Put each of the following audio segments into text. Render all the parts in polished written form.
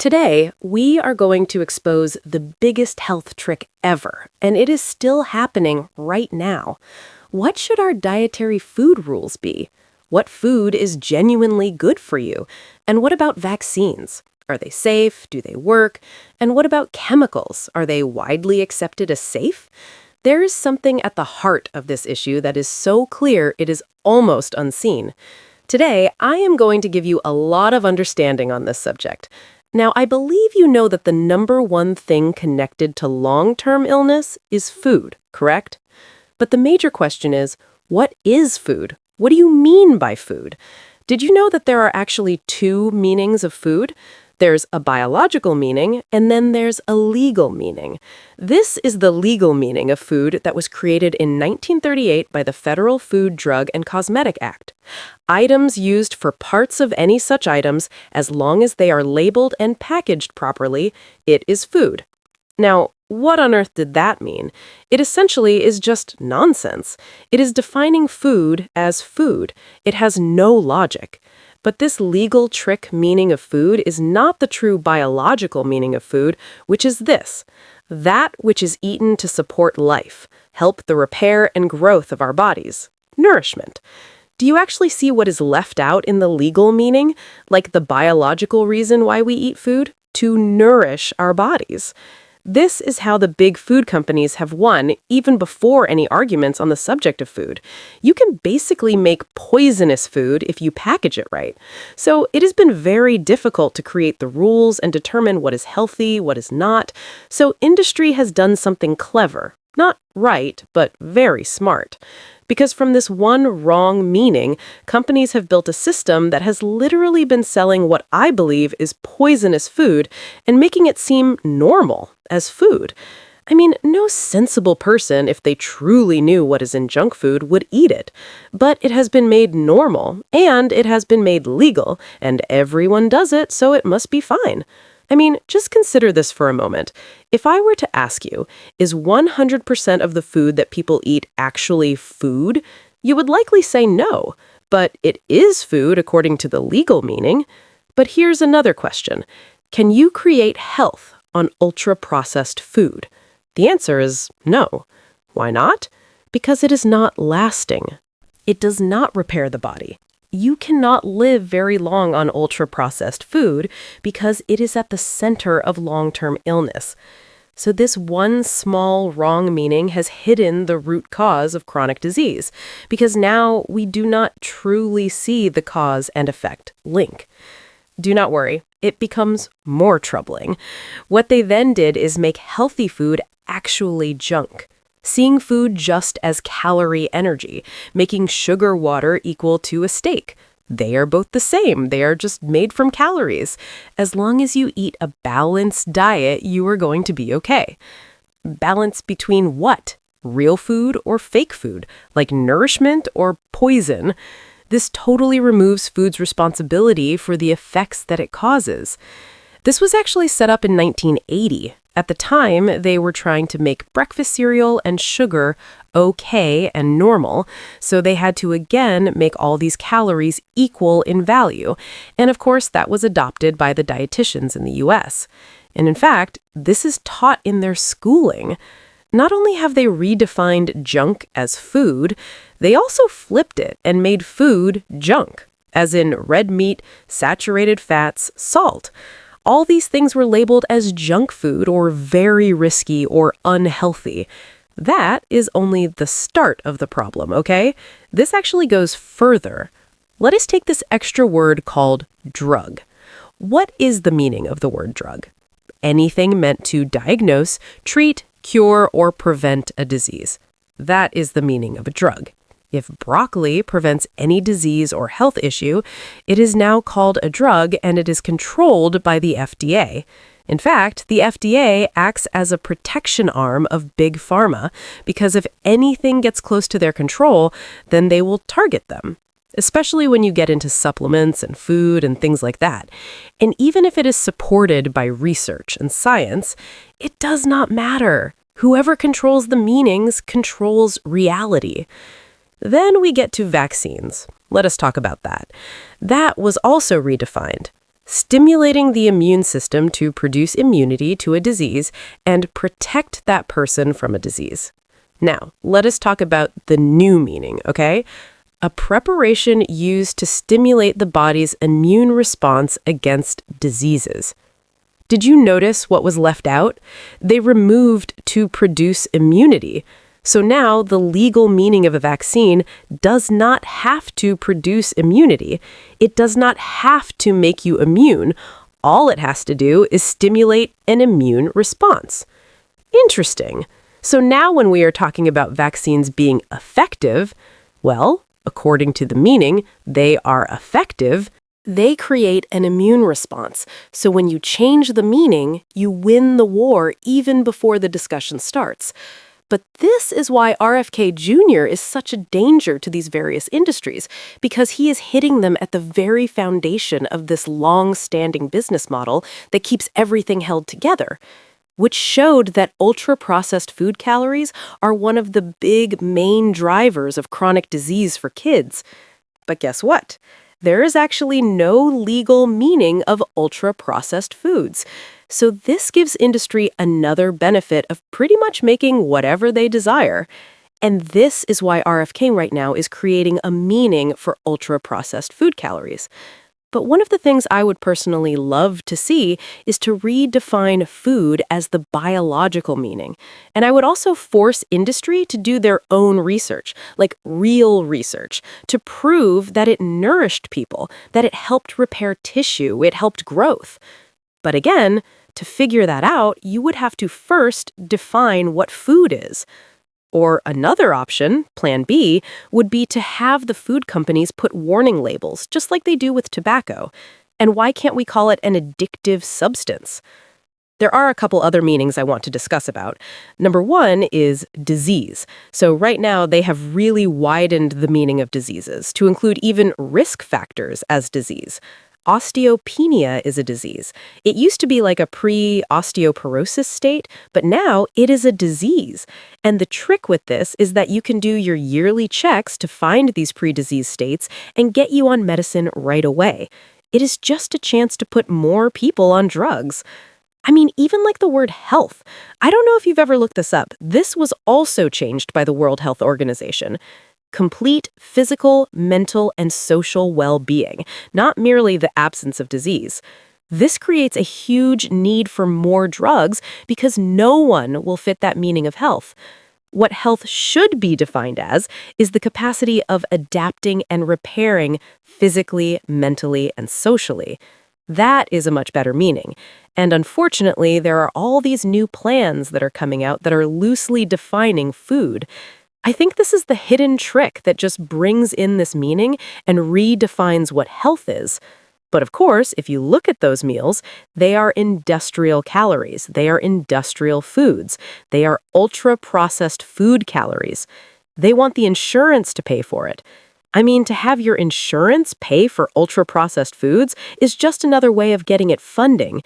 Today, we are going to expose the biggest health trick ever, and it is still happening right now. What should our dietary food rules be? What food is genuinely good for you? And what about vaccines? Are they safe? Do they work? And what about chemicals? Are they widely accepted as safe? There is something at the heart of this issue that is so clear it is almost unseen. Today, I am going to give you a lot of understanding on this subject. Now, I believe you know that the number one thing connected to long-term illness is food, correct? But the major question is, what is food? What do you mean by food? Did you know that there are actually two meanings of food? There's a biological meaning, and then there's a legal meaning. This is the legal meaning of food that was created in 1938 by the Federal Food, Drug, and Cosmetic Act. Items used for parts of any such items, as long as they are labeled and packaged properly, it is food. Now, what on earth did that mean? It essentially is just nonsense. It is defining food as food. It has no logic. But this legal trick meaning of food is not the true biological meaning of food, which is this: that which is eaten to support life, help the repair and growth of our bodies. Nourishment. Do you actually see what is left out in the legal meaning, like the biological reason why we eat food? To nourish our bodies. This is how the big food companies have won even before any arguments on the subject of food. You can basically make poisonous food if you package it right. So it has been very difficult to create the rules and determine what is healthy, what is not. So industry has done something clever. Not right, but very smart. Because from this one wrong meaning, companies have built a system that has literally been selling what I believe is poisonous food and making it seem normal as food. I mean, no sensible person, if they truly knew what is in junk food, would eat it. But it has been made normal, and it has been made legal, and everyone does it, so it must be fine. I mean, just consider this for a moment. If I were to ask you, is 100% of the food that people eat actually food? You would likely say no, but it is food according to the legal meaning. But here's another question. Can you create health on ultra-processed food? The answer is no. Why not? Because it is not lasting. It does not repair the body. You cannot live very long on ultra-processed food because it is at the center of long-term illness. So this one small wrong meaning has hidden the root cause of chronic disease, because now we do not truly see the cause and effect link. Do not worry, it becomes more troubling. What they then did is make healthy food actually junk. Seeing food just as calorie energy, making sugar water equal to a steak. They are both the same. They are just made from calories. As long as you eat a balanced diet, you are going to be okay. Balance between what? Real food or fake food? Like nourishment or poison? This totally removes food's responsibility for the effects that it causes. This was actually set up in 1980. At the time, they were trying to make breakfast cereal and sugar okay and normal, so they had to again make all these calories equal in value. And of course, that was adopted by the dietitians in the US. And in fact, this is taught in their schooling. Not only have they redefined junk as food, they also flipped it and made food junk, as in red meat, saturated fats, salt. All these things were labeled as junk food or very risky or unhealthy. That is only the start of the problem, okay? This actually goes further. Let us take this extra word called drug. What is the meaning of the word drug? Anything meant to diagnose, treat, cure, or prevent a disease. That is the meaning of a drug. If broccoli prevents any disease or health issue, it is now called a drug and it is controlled by the FDA. In fact, the FDA acts as a protection arm of big pharma because if anything gets close to their control, then they will target them, especially when you get into supplements and food and things like that. And even if it is supported by research and science, it does not matter. Whoever controls the meanings controls reality. Then we get to vaccines. Let us talk about that. That was also redefined. stimulating the immune system to produce immunity to a disease and protect that person from a disease. Now, let us talk about the new meaning, okay? A preparation used to stimulate the body's immune response against diseases. Did you notice what was left out? They removed to produce immunity. So now the legal meaning of a vaccine does not have to produce immunity. It does not have to make you immune. All it has to do is stimulate an immune response. Interesting. So now when we are talking about vaccines being effective, well, according to the meaning, they are effective. They create an immune response. So when you change the meaning, you win the war even before the discussion starts. But this is why RFK Jr. is such a danger to these various industries, because he is hitting them at the very foundation of this long-standing business model that keeps everything held together, which showed that ultra-processed food calories are one of the big main drivers of chronic disease for kids. But guess what? There is actually no legal meaning of ultra-processed foods. So this gives industry another benefit of pretty much making whatever they desire. And this is why RFK right now is creating a meaning for ultra-processed food calories. But one of the things I would personally love to see is to redefine food as the biological meaning. And I would also force industry to do their own research, like real research, to prove that it nourished people, that it helped repair tissue, it helped growth. But again, to figure that out, you would have to first define what food is. Or another option, Plan B, would be to have the food companies put warning labels, just like they do with tobacco. And why can't we call it an addictive substance? There are a couple other meanings I want to discuss about. Number one is disease. So right now, they have really widened the meaning of diseases to include even risk factors as disease. Osteopenia is a disease. It used to be like a pre-osteoporosis state, but now it is a disease. And the trick with this is that you can do your yearly checks to find these pre-disease states and get you on medicine right away. It is just a chance to put more people on drugs. I mean, even like the word health. I don't know if you've ever looked this up. This was also changed by the World Health Organization. Complete physical, mental, and social well-being, not merely the absence of disease. This creates a huge need for more drugs because no one will fit that meaning of health. What health should be defined as is the capacity of adapting and repairing physically, mentally, and socially. That is a much better meaning. And unfortunately, there are all these new plans that are coming out that are loosely defining food. I think this is the hidden trick that just brings in this meaning and redefines what health is. But of course, if you look at those meals, they are industrial calories. They are industrial foods. They are ultra-processed food calories. They want the insurance to pay for it. I mean, to have your insurance pay for ultra-processed foods is just another way of getting it funding.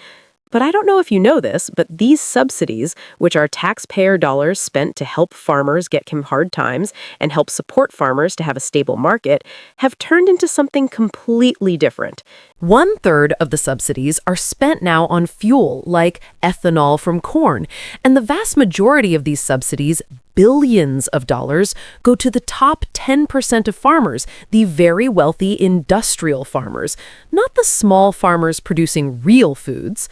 But I don't know if you know this, but these subsidies, which are taxpayer dollars spent to help farmers get from hard times and help support farmers to have a stable market, have turned into something completely different. 1/3 of the subsidies are spent now on fuel, like ethanol from corn, and the vast majority of these subsidies, billions of dollars, go to the top 10% of farmers, the very wealthy industrial farmers, not the small farmers producing real foods.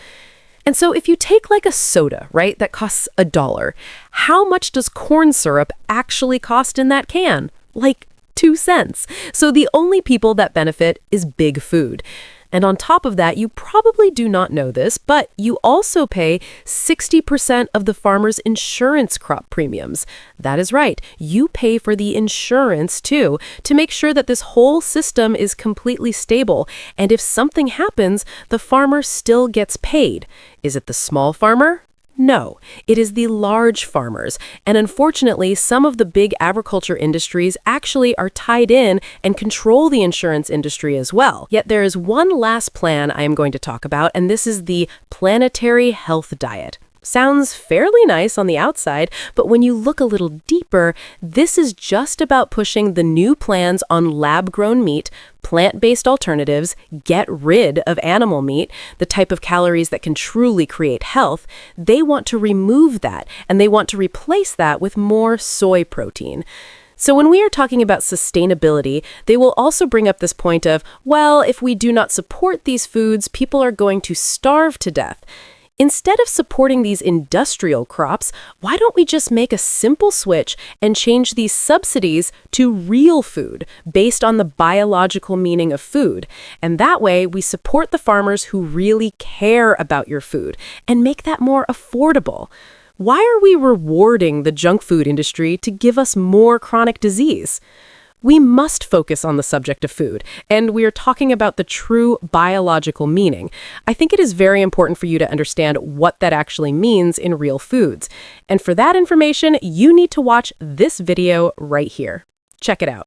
And so if you take like a soda, right, that costs $1, how much does corn syrup actually cost in that can? Like 2 cents. So the only people that benefit is big food. And on top of that, you probably do not know this, but you also pay 60% of the farmer's insurance crop premiums. That is right. You pay for the insurance too, to make sure that this whole system is completely stable. And if something happens, the farmer still gets paid. Is it the small farmer? No, it is the large farmers. And unfortunately, some of the big agriculture industries actually are tied in and control the insurance industry as well. Yet there is one last plan I am going to talk about, and this is the planetary health diet. Sounds fairly nice on the outside, but when you look a little deeper, this is just about pushing the new plans on lab-grown meat, plant-based alternatives, get rid of animal meat, the type of calories that can truly create health. They want to remove that, and they want to replace that with more soy protein. So when we are talking about sustainability, they will also bring up this point of, well, if we do not support these foods, people are going to starve to death. Instead of supporting these industrial crops, why don't we just make a simple switch and change these subsidies to real food based on the biological meaning of food? And that way, we support the farmers who really care about your food and make that more affordable. Why are we rewarding the junk food industry to give us more chronic disease? We must focus on the subject of food, and we are talking about the true biological meaning. I think it is very important for you to understand what that actually means in real foods. And for that information, you need to watch this video right here. Check it out.